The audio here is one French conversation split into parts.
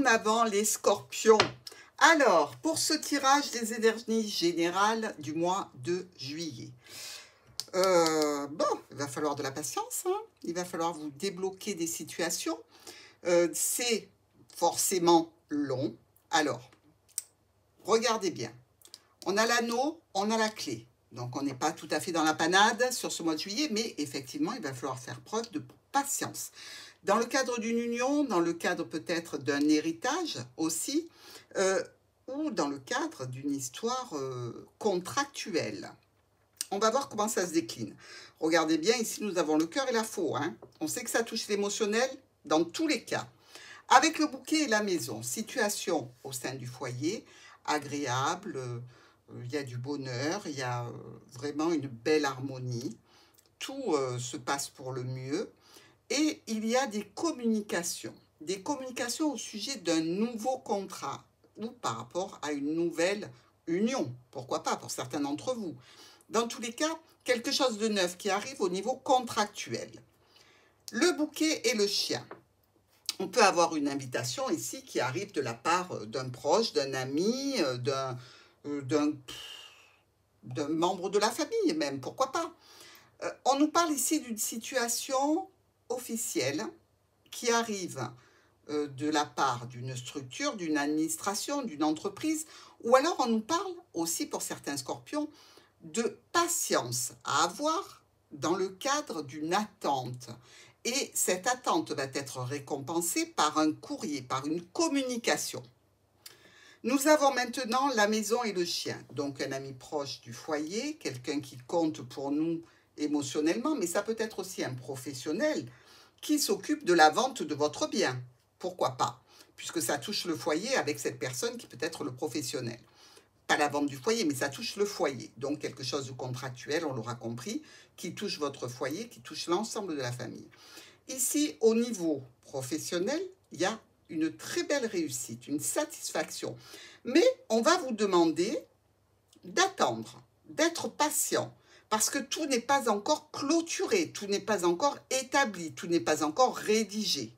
en avant les scorpions. Alors, pour ce tirage des énergies générales du mois de juillet. Bon, il va falloir de la patience, hein. Il va falloir vous débloquer des situations. C'est forcément long. Alors, regardez bien. On a l'anneau, on a la clé. Donc, on n'est pas tout à fait dans la panade sur ce mois de juillet, mais effectivement, il va falloir faire preuve de patience. Dans le cadre d'une union, dans le cadre peut-être d'un héritage aussi, ou dans le cadre d'une histoire contractuelle. On va voir comment ça se décline. Regardez bien, ici nous avons le cœur et la faux. Hein. On sait que ça touche l'émotionnel dans tous les cas. Avec le bouquet et la maison, situation au sein du foyer, agréable, il y a du bonheur, il y a vraiment une belle harmonie. Tout se passe pour le mieux. Et il y a des communications au sujet d'un nouveau contrat ou par rapport à une nouvelle union, pourquoi pas pour certains d'entre vous. Dans tous les cas, quelque chose de neuf qui arrive au niveau contractuel. Le bouquet et le chien. On peut avoir une invitation ici qui arrive de la part d'un proche, d'un ami, d'un membre de la famille même, pourquoi pas. On nous parle ici d'une situation officielle qui arrive de la part d'une structure, d'une administration, d'une entreprise, ou alors on nous parle aussi pour certains scorpions de patience à avoir dans le cadre d'une attente. Et cette attente va être récompensée par un courrier, par une communication. Nous avons maintenant la maison et le chien, donc un ami proche du foyer, quelqu'un qui compte pour nous émotionnellement, mais ça peut être aussi un professionnel qui s'occupe de la vente de votre bien. Pourquoi pas? Puisque ça touche le foyer avec cette personne qui peut être le professionnel. Pas la vente du foyer, mais ça touche le foyer. Donc quelque chose de contractuel, on l'aura compris, qui touche votre foyer, qui touche l'ensemble de la famille. Ici, au niveau professionnel, il y a une très belle réussite, une satisfaction. Mais on va vous demander d'attendre, d'être patient, parce que tout n'est pas encore clôturé, tout n'est pas encore établi, tout n'est pas encore rédigé.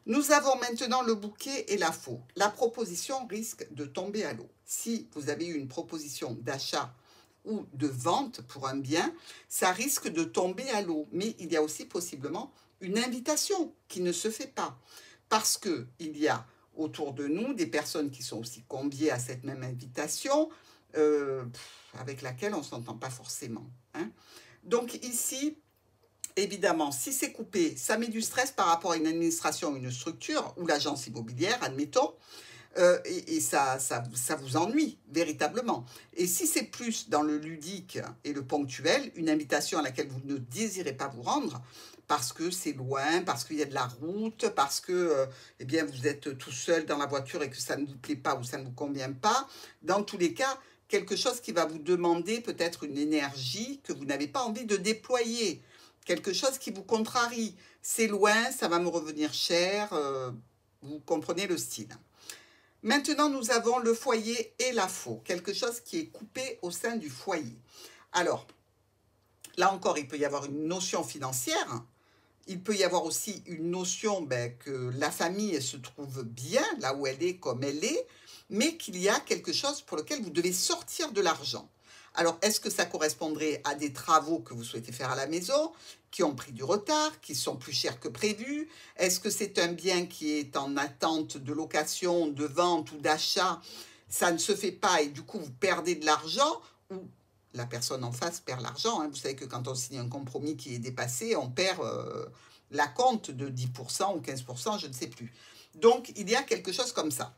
Nous avons maintenant le bouquet et la faux. La proposition risque de tomber à l'eau. Si vous avez eu une proposition d'achat ou de vente pour un bien, ça risque de tomber à l'eau. Mais il y a aussi possiblement une invitation qui ne se fait pas. Parce qu'il y a autour de nous des personnes qui sont aussi conviées à cette même invitation, avec laquelle on ne s'entend pas forcément. Hein. Donc ici, évidemment, si c'est coupé, ça met du stress par rapport à une administration, une structure, ou l'agence immobilière, admettons, et ça vous ennuie véritablement. Et si c'est plus dans le ludique et le ponctuel, une invitation à laquelle vous ne désirez pas vous rendre, parce que c'est loin, parce qu'il y a de la route, parce que eh bien, vous êtes tout seul dans la voiture et que ça ne vous plaît pas ou ça ne vous convient pas, dans tous les cas, quelque chose qui va vous demander peut-être une énergie que vous n'avez pas envie de déployer, quelque chose qui vous contrarie. C'est loin, ça va me revenir cher, vous comprenez le style. Maintenant, nous avons le foyer et la faux, quelque chose qui est coupé au sein du foyer. Alors, là encore, il peut y avoir une notion financière. Il peut y avoir aussi une notion que la famille se trouve bien, là où elle est, comme elle est, mais qu'il y a quelque chose pour lequel vous devez sortir de l'argent. Alors, est-ce que ça correspondrait à des travaux que vous souhaitez faire à la maison, qui ont pris du retard, qui sont plus chers que prévu? Est-ce que c'est un bien qui est en attente de location, de vente ou d'achat? Ça ne se fait pas et du coup, vous perdez de l'argent ou la personne en face perd l'argent. Hein. Vous savez que quand on signe un compromis qui est dépassé, on perd la compte de 10% ou 15%, je ne sais plus. Donc, il y a quelque chose comme ça.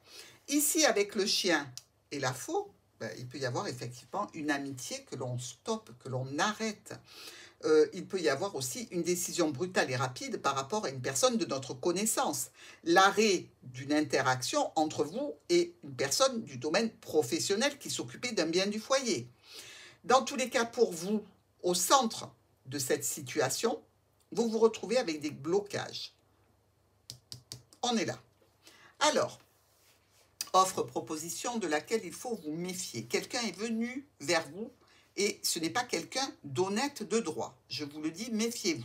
Ici, avec le chien et la faux, il peut y avoir effectivement une amitié que l'on stoppe, que l'on arrête. Il peut y avoir aussi une décision brutale et rapide par rapport à une personne de notre connaissance. L'arrêt d'une interaction entre vous et une personne du domaine professionnel qui s'occupait d'un bien du foyer. Dans tous les cas, pour vous, au centre de cette situation, vous vous retrouvez avec des blocages. On est là. Alors, offre-proposition de laquelle il faut vous méfier. Quelqu'un est venu vers vous et ce n'est pas quelqu'un d'honnête de droit. Je vous le dis, méfiez-vous.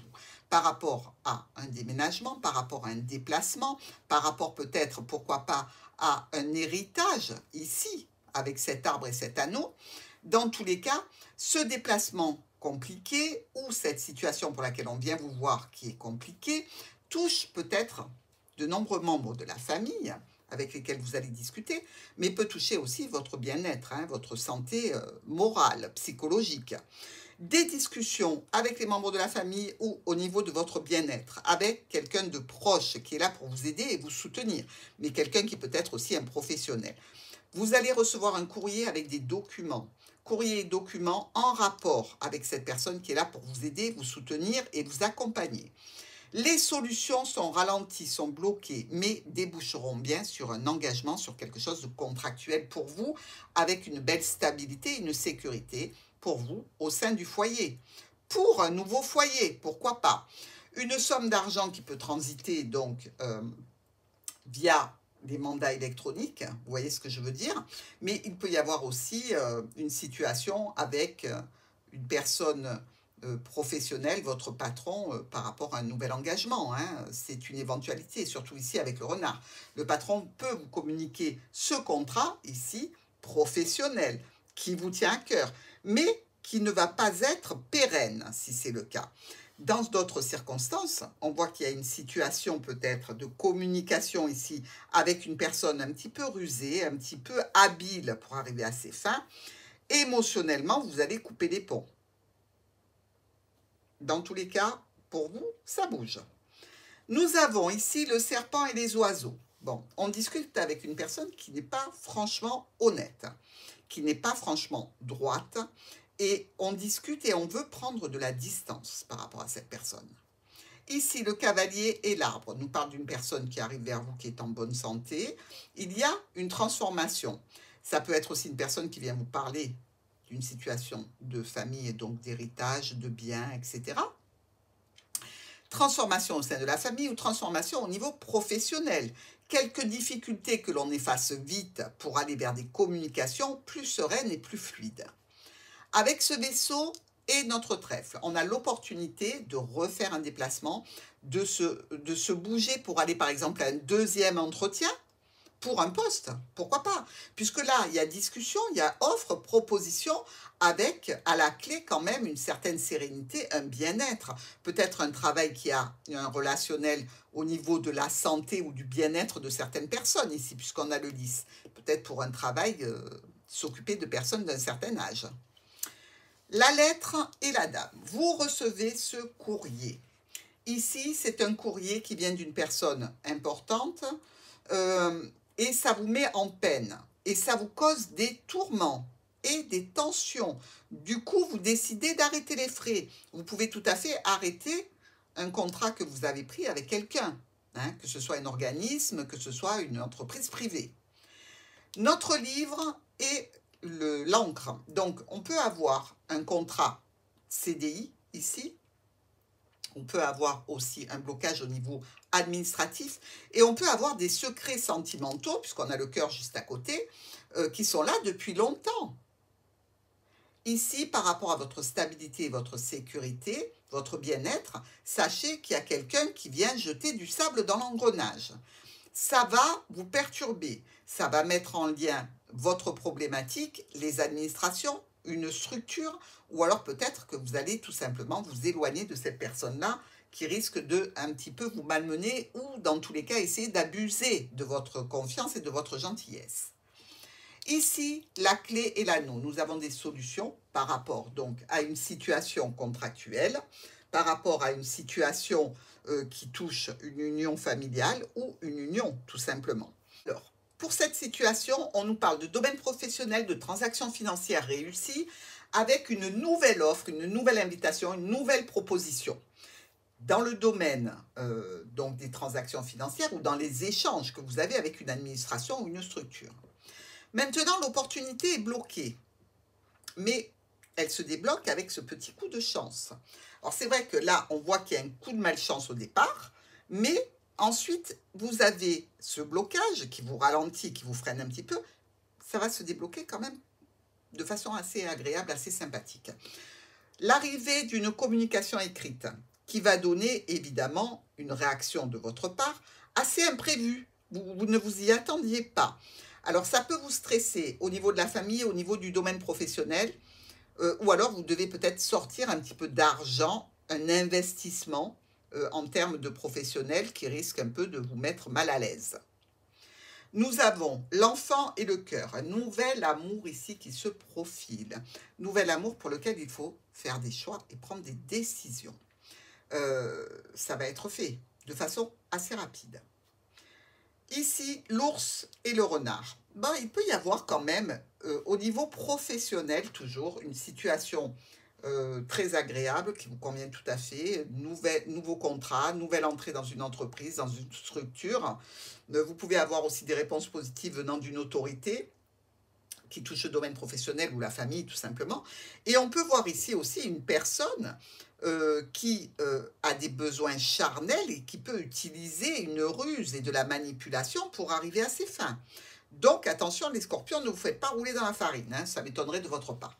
par rapport à un déménagement, par rapport à un déplacement, par rapport peut-être, pourquoi pas, à un héritage ici, avec cet arbre et cet anneau. Dans tous les cas, ce déplacement compliqué ou cette situation pour laquelle on vient vous voir qui est compliquée touche peut-être de nombreux membres de la famille avec lesquels vous allez discuter, mais peut toucher aussi votre bien-être, hein, votre santé morale, psychologique. Des discussions avec les membres de la famille ou au niveau de votre bien-être, avec quelqu'un de proche qui est là pour vous aider et vous soutenir, mais quelqu'un qui peut être aussi un professionnel. Vous allez recevoir un courrier avec des documents. Courrier et documents en rapport avec cette personne qui est là pour vous aider, vous soutenir et vous accompagner. Les solutions sont ralenties, sont bloquées, mais déboucheront bien sur un engagement, sur quelque chose de contractuel pour vous, avec une belle stabilité, une sécurité pour vous au sein du foyer. Pour un nouveau foyer, pourquoi pas? Une somme d'argent qui peut transiter donc via des mandats électroniques, vous voyez ce que je veux dire, mais il peut y avoir aussi une situation avec une personne professionnelle, votre patron, par rapport à un nouvel engagement, hein. C'est une éventualité, surtout ici avec le renard. Le patron peut vous communiquer ce contrat, ici, professionnel, qui vous tient à cœur, mais qui ne va pas être pérenne, si c'est le cas. Dans d'autres circonstances, on voit qu'il y a une situation peut-être de communication ici avec une personne un petit peu rusée, un petit peu habile pour arriver à ses fins. Émotionnellement, vous allez couper les ponts. Dans tous les cas, pour vous, ça bouge. Nous avons ici le serpent et les oiseaux. Bon, on discute avec une personne qui n'est pas franchement honnête, qui n'est pas franchement droite, et on discute et on veut prendre de la distance par rapport à cette personne. Ici, le cavalier et l'arbre nous parle d'une personne qui arrive vers vous, qui est en bonne santé. Il y a une transformation. Ça peut être aussi une personne qui vient vous parler d'une situation de famille et donc d'héritage, de biens, etc. Transformation au sein de la famille ou transformation au niveau professionnel. Quelques difficultés que l'on efface vite pour aller vers des communications plus sereines et plus fluides. Avec ce vaisseau et notre trèfle, on a l'opportunité de refaire un déplacement, de se bouger pour aller par exemple à un deuxième entretien pour un poste, pourquoi pas? Puisque là, il y a discussion, il y a offre, proposition, avec à la clé quand même une certaine sérénité, un bien-être. Peut-être un travail qui a un relationnel au niveau de la santé ou du bien-être de certaines personnes ici, puisqu'on a le lys. Peut-être pour un travail, s'occuper de personnes d'un certain âge. La lettre et la dame. Vous recevez ce courrier. Ici, c'est un courrier qui vient d'une personne importante et ça vous met en peine et ça vous cause des tourments et des tensions. Du coup, vous décidez d'arrêter les frais. Vous pouvez tout à fait arrêter un contrat que vous avez pris avec quelqu'un, hein, que ce soit un organisme, que ce soit une entreprise privée. Notre livre est l'encre. Donc, on peut avoir un contrat CDI ici. On peut avoir aussi un blocage au niveau administratif et on peut avoir des secrets sentimentaux, puisqu'on a le cœur juste à côté, qui sont là depuis longtemps. Ici, par rapport à votre stabilité et votre sécurité, votre bien-être, sachez qu'il y a quelqu'un qui vient jeter du sable dans l'engrenage. Ça va vous perturber, ça va mettre en lien votre problématique, les administrations, une structure, ou alors peut-être que vous allez tout simplement vous éloigner de cette personne-là qui risque de un petit peu vous malmener ou dans tous les cas essayer d'abuser de votre confiance et de votre gentillesse. Ici, la clé et l'anneau. Nous avons des solutions par rapport donc à une situation contractuelle, par rapport à une situation qui touche une union familiale ou une union tout simplement. Alors, pour cette situation, on nous parle de domaine professionnel, de transactions financières réussies, avec une nouvelle offre, une nouvelle invitation, une nouvelle proposition. Dans le domaine donc des transactions financières ou dans les échanges que vous avez avec une administration ou une structure. Maintenant, l'opportunité est bloquée, mais elle se débloque avec ce petit coup de chance. Alors, c'est vrai que là, on voit qu'il y a un coup de malchance au départ, mais ensuite, vous avez ce blocage qui vous ralentit, qui vous freine un petit peu. Ça va se débloquer quand même de façon assez agréable, assez sympathique. L'arrivée d'une communication écrite. qui va donner évidemment une réaction de votre part assez imprévue. Vous ne vous y attendiez pas. Alors ça peut vous stresser au niveau de la famille, au niveau du domaine professionnel, ou alors vous devez peut-être sortir un petit peu d'argent, un investissement en termes de professionnel qui risque un peu de vous mettre mal à l'aise. Nous avons l'enfant et le cœur, un nouvel amour ici qui se profile. Nouvel amour pour lequel il faut faire des choix et prendre des décisions. Ça va être fait de façon assez rapide. Ici, l'ours et le renard. Ben, il peut y avoir quand même, au niveau professionnel toujours, une situation très agréable qui vous convient tout à fait. Nouveau contrat, nouvelle entrée dans une entreprise, dans une structure. Vous pouvez avoir aussi des réponses positives venant d'une autorité qui touche le domaine professionnel ou la famille tout simplement. Et on peut voir ici aussi une personne qui a des besoins charnels et qui peut utiliser une ruse et de la manipulation pour arriver à ses fins. Donc attention les scorpions, ne vous faites pas rouler dans la farine, hein, ça m'étonnerait de votre part.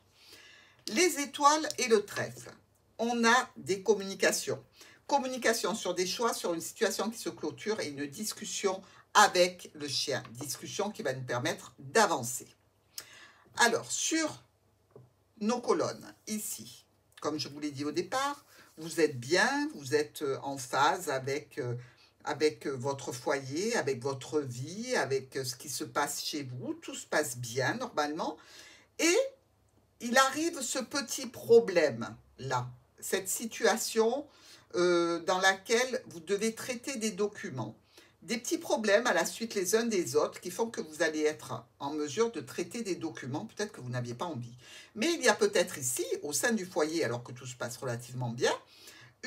Les étoiles et le trèfle, on a des communications. Communication sur des choix, sur une situation qui se clôture et une discussion avec le chien. Discussion qui va nous permettre d'avancer. Alors, sur nos colonnes, ici, comme je vous l'ai dit au départ, vous êtes bien, vous êtes en phase avec votre foyer, avec votre vie, avec ce qui se passe chez vous. Tout se passe bien, normalement. Et il arrive ce petit problème-là, cette situation dans laquelle vous devez traiter des documents. Des petits problèmes à la suite les uns des autres qui font que vous allez être en mesure de traiter des documents, peut-être que vous n'aviez pas envie. Mais il y a peut-être ici, au sein du foyer, alors que tout se passe relativement bien,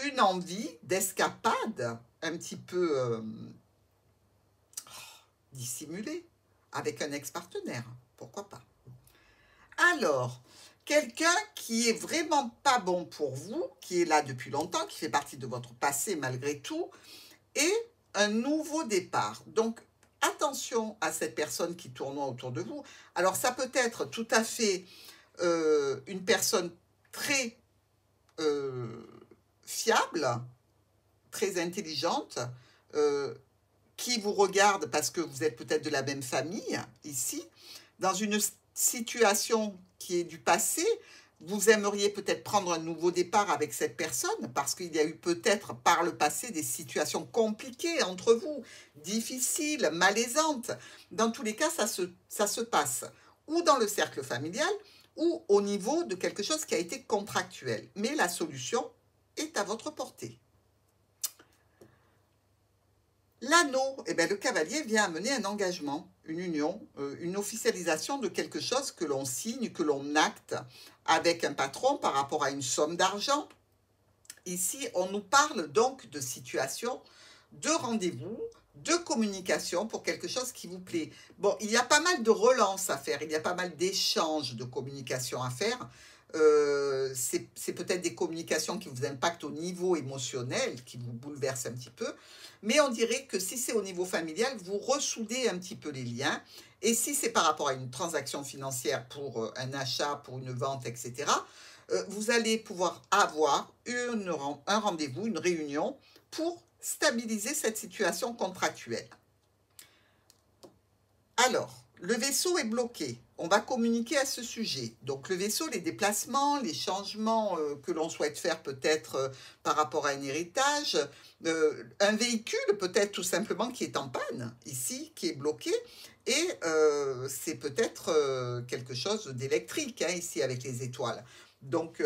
une envie d'escapade un petit peu dissimulée avec un ex-partenaire. Pourquoi pas? Alors, quelqu'un qui est vraiment pas bon pour vous, qui est là depuis longtemps, qui fait partie de votre passé malgré tout, et un nouveau départ. Donc, attention à cette personne qui tournoie autour de vous. Alors, ça peut être tout à fait une personne très fiable, très intelligente, qui vous regarde parce que vous êtes peut-être de la même famille, ici, dans une situation qui est du passé. Vous aimeriez peut-être prendre un nouveau départ avec cette personne parce qu'il y a eu peut-être par le passé des situations compliquées entre vous, difficiles, malaisantes. Dans tous les cas, ça se passe ou dans le cercle familial ou au niveau de quelque chose qui a été contractuel. Mais la solution est à votre portée. L'anneau, eh bien, le cavalier vient amener un engagement, une union, une officialisation de quelque chose que l'on signe, que l'on acte avec un patron par rapport à une somme d'argent. Ici, on nous parle donc de situation, de rendez-vous, de communication pour quelque chose qui vous plaît. Bon, il y a pas mal de relances à faire, il y a pas mal d'échanges de communication à faire. C'est peut-être des communications qui vous impactent au niveau émotionnel, qui vous bouleversent un petit peu, mais on dirait que si c'est au niveau familial, vous ressoudez un petit peu les liens, et si c'est par rapport à une transaction financière pour un achat, pour une vente, etc., vous allez pouvoir avoir un rendez-vous, une réunion pour stabiliser cette situation contractuelle. Alors, le vaisseau est bloqué. On va communiquer à ce sujet. Donc, le vaisseau, les déplacements, les changements que l'on souhaite faire peut-être par rapport à un héritage, un véhicule peut-être tout simplement qui est en panne, ici, qui est bloqué, et c'est peut-être quelque chose d'électrique, hein, ici, avec les étoiles. Donc,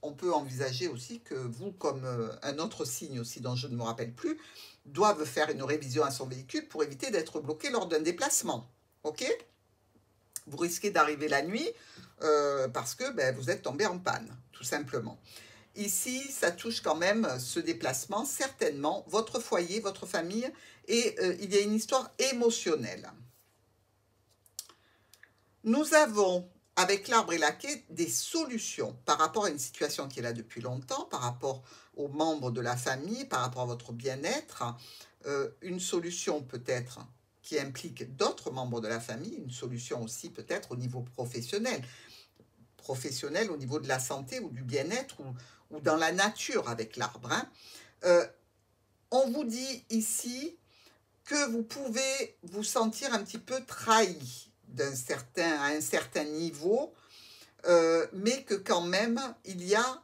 on peut envisager aussi que vous, comme un autre signe aussi dont je ne me rappelle plus, doivent faire une révision à son véhicule pour éviter d'être bloqué lors d'un déplacement. Ok? Vous risquez d'arriver la nuit parce que ben, vous êtes tombé en panne, tout simplement. Ici, ça touche quand même ce déplacement, certainement, votre foyer, votre famille, et il y a une histoire émotionnelle. Nous avons, avec l'arbre et la quai, des solutions par rapport à une situation qui est là depuis longtemps, par rapport aux membres de la famille, par rapport à votre bien-être, une solution peut-être qui implique d'autres membres de la famille, une solution aussi peut-être au niveau professionnel au niveau de la santé ou du bien-être ou dans la nature avec l'arbre, hein. On vous dit ici que vous pouvez vous sentir un petit peu trahi à un certain niveau, mais que quand même, il y a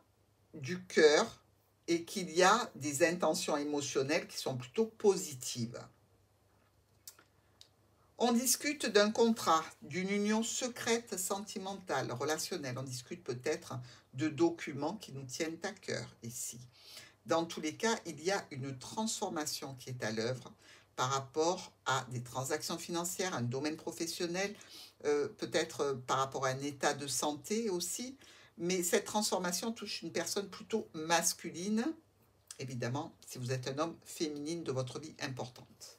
du cœur et qu'il y a des intentions émotionnelles qui sont plutôt positives. On discute d'un contrat, d'une union secrète, sentimentale, relationnelle. On discute peut-être de documents qui nous tiennent à cœur ici. Dans tous les cas, il y a une transformation qui est à l'œuvre par rapport à des transactions financières, un domaine professionnel, peut-être par rapport à un état de santé aussi. Mais cette transformation touche une personne plutôt masculine, évidemment, si vous êtes un homme, féminine de votre vie importante.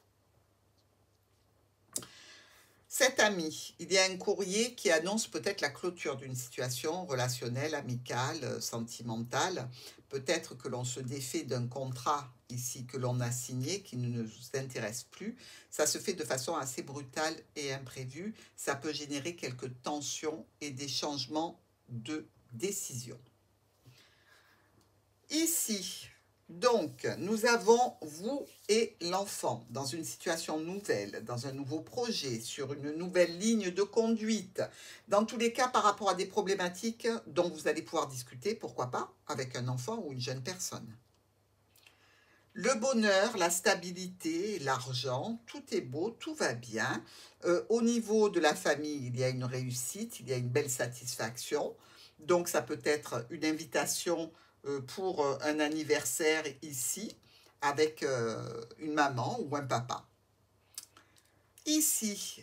Cet ami, il y a un courrier qui annonce peut-être la clôture d'une situation relationnelle, amicale, sentimentale. Peut-être que l'on se défait d'un contrat ici que l'on a signé, qui ne nous intéresse plus. Ça se fait de façon assez brutale et imprévue. Ça peut générer quelques tensions et des changements de décision. Ici, donc, nous avons vous et l'enfant dans une situation nouvelle, dans un nouveau projet, sur une nouvelle ligne de conduite. Dans tous les cas, par rapport à des problématiques dont vous allez pouvoir discuter, pourquoi pas, avec un enfant ou une jeune personne. Le bonheur, la stabilité, l'argent, tout est beau, tout va bien. Au niveau de la famille, il y a une réussite, il y a une belle satisfaction. Donc, ça peut être une invitation pour un anniversaire ici, avec une maman ou un papa. Ici,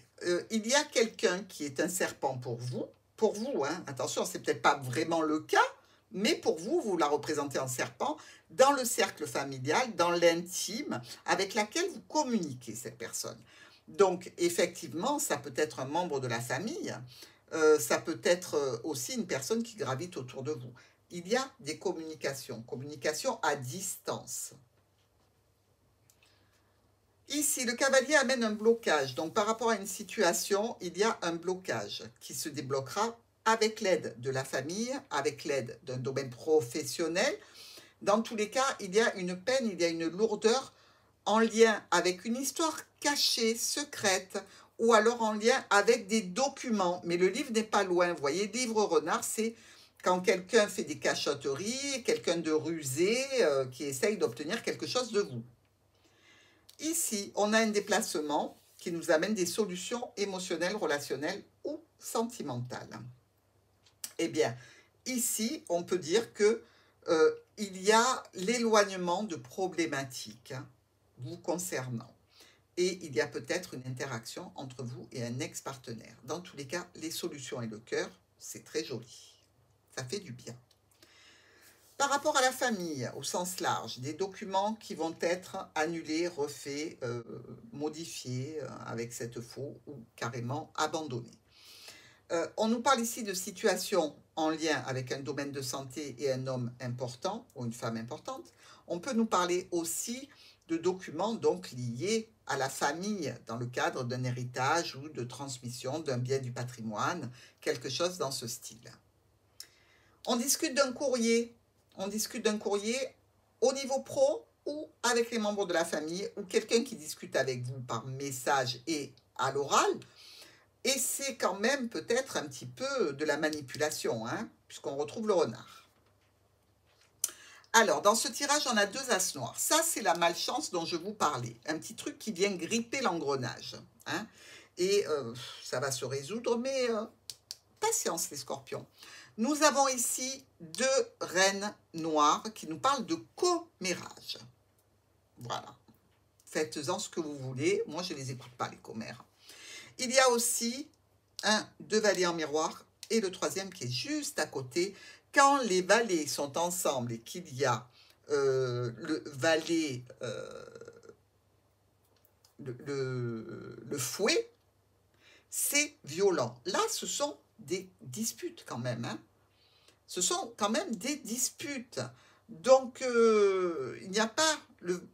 il y a quelqu'un qui est un serpent pour vous, hein, attention, c'est peut-être pas vraiment le cas, mais pour vous, vous la représentez en serpent dans le cercle familial, dans l'intime, avec laquelle vous communiquez cette personne. Donc, effectivement, ça peut être un membre de la famille, ça peut être aussi une personne qui gravite autour de vous. Il y a des communications à distance. Ici, le cavalier amène un blocage. Donc, par rapport à une situation, il y a un blocage qui se débloquera avec l'aide de la famille, avec l'aide d'un domaine professionnel. Dans tous les cas, il y a une peine, il y a une lourdeur en lien avec une histoire cachée, secrète, ou alors en lien avec des documents. Mais le livre n'est pas loin. Vous voyez, livre renard, c'est quand quelqu'un fait des cachotteries, quelqu'un de rusé qui essaye d'obtenir quelque chose de vous. Ici, on a un déplacement qui nous amène des solutions émotionnelles, relationnelles ou sentimentales. Eh bien, ici, on peut dire que il y a l'éloignement de problématiques vous concernant. Et il y a peut-être une interaction entre vous et un ex-partenaire. Dans tous les cas, les solutions et le cœur, c'est très joli. Ça fait du bien. Par rapport à la famille, au sens large, des documents qui vont être annulés, refaits, modifiés avec cette faux ou carrément abandonnés. On nous parle ici de situations en lien avec un domaine de santé et un homme important ou une femme importante. On peut nous parler aussi de documents donc liés à la famille dans le cadre d'un héritage ou de transmission d'un bien du patrimoine, quelque chose dans ce style. On discute d'un courrier. On discute d'un courrier au niveau pro ou avec les membres de la famille ou quelqu'un qui discute avec vous par message et à l'oral. Et c'est quand même peut-être un petit peu de la manipulation, hein, puisqu'on retrouve le renard. Alors, dans ce tirage, on a 2 as noirs. Ça, c'est la malchance dont je vous parlais. Un petit truc qui vient gripper l'engrenage. Hein, et ça va se résoudre, mais patience les scorpions. Nous avons ici 2 reines noires qui nous parlent de commérage. Voilà. Faites-en ce que vous voulez. Moi, je ne les écoute pas, les commères. Il y a aussi 2 valets en miroir et le 3e qui est juste à côté. Quand les valets sont ensemble et qu'il y a le valet, le fouet, c'est violent. Là, ce sont des disputes quand même. Hein. Ce sont quand même des disputes. Donc, il n'y a pas le...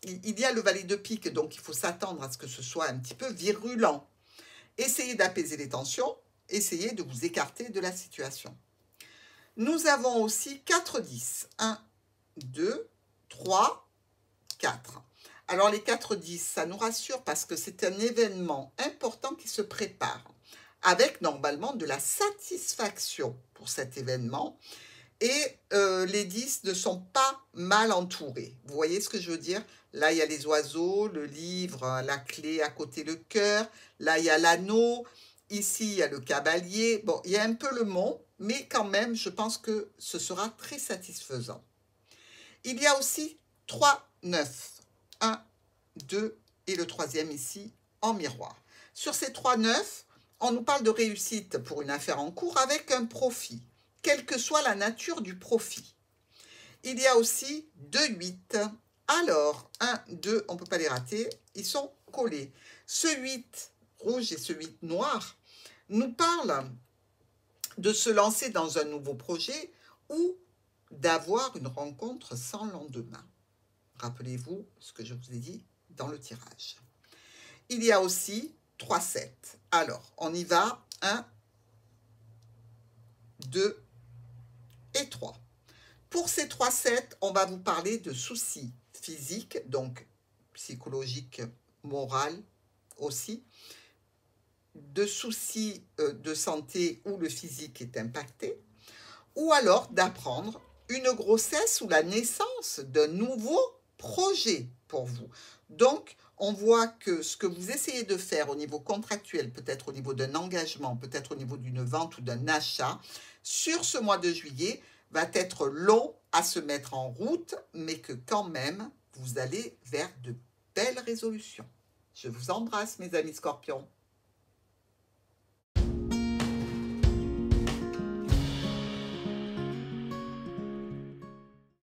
Il y a le valet de pique, donc il faut s'attendre à ce que ce soit un petit peu virulent. Essayez d'apaiser les tensions, essayez de vous écarter de la situation. Nous avons aussi 4 10. 1, 2, 3, 4. Alors les 4 10, ça nous rassure parce que c'est un événement important qui se prépare, avec normalement de la satisfaction pour cet événement. Et les 10 ne sont pas mal entourés. Vous voyez ce que je veux dire? Là, il y a les oiseaux, le livre, la clé à côté, le cœur. Là, il y a l'anneau. Ici, il y a le cavalier. Bon, il y a un peu le mont, mais quand même, je pense que ce sera très satisfaisant. Il y a aussi 3 9. 1, 2 et le troisième ici en miroir. Sur ces 3 9, on nous parle de réussite pour une affaire en cours avec un profit, quelle que soit la nature du profit. Il y a aussi 2 8. Alors, 1, 2, on ne peut pas les rater, ils sont collés. Ce 8 rouge et ce 8 noir nous parlent de se lancer dans un nouveau projet ou d'avoir une rencontre sans lendemain. Rappelez-vous ce que je vous ai dit dans le tirage. Il y a aussi 3 7. Alors, on y va. 1, 2 et 3. Pour ces 3 7, on va vous parler de soucis physiques, donc psychologiques, moraux aussi, de soucis de santé où le physique est impacté, ou alors d'apprendre une grossesse ou la naissance d'un nouveau projet pour vous. Donc, on voit que ce que vous essayez de faire au niveau contractuel, peut-être au niveau d'un engagement, peut-être au niveau d'une vente ou d'un achat, sur ce mois de juillet, va être long à se mettre en route, mais que quand même, vous allez vers de belles résolutions. Je vous embrasse, mes amis scorpions.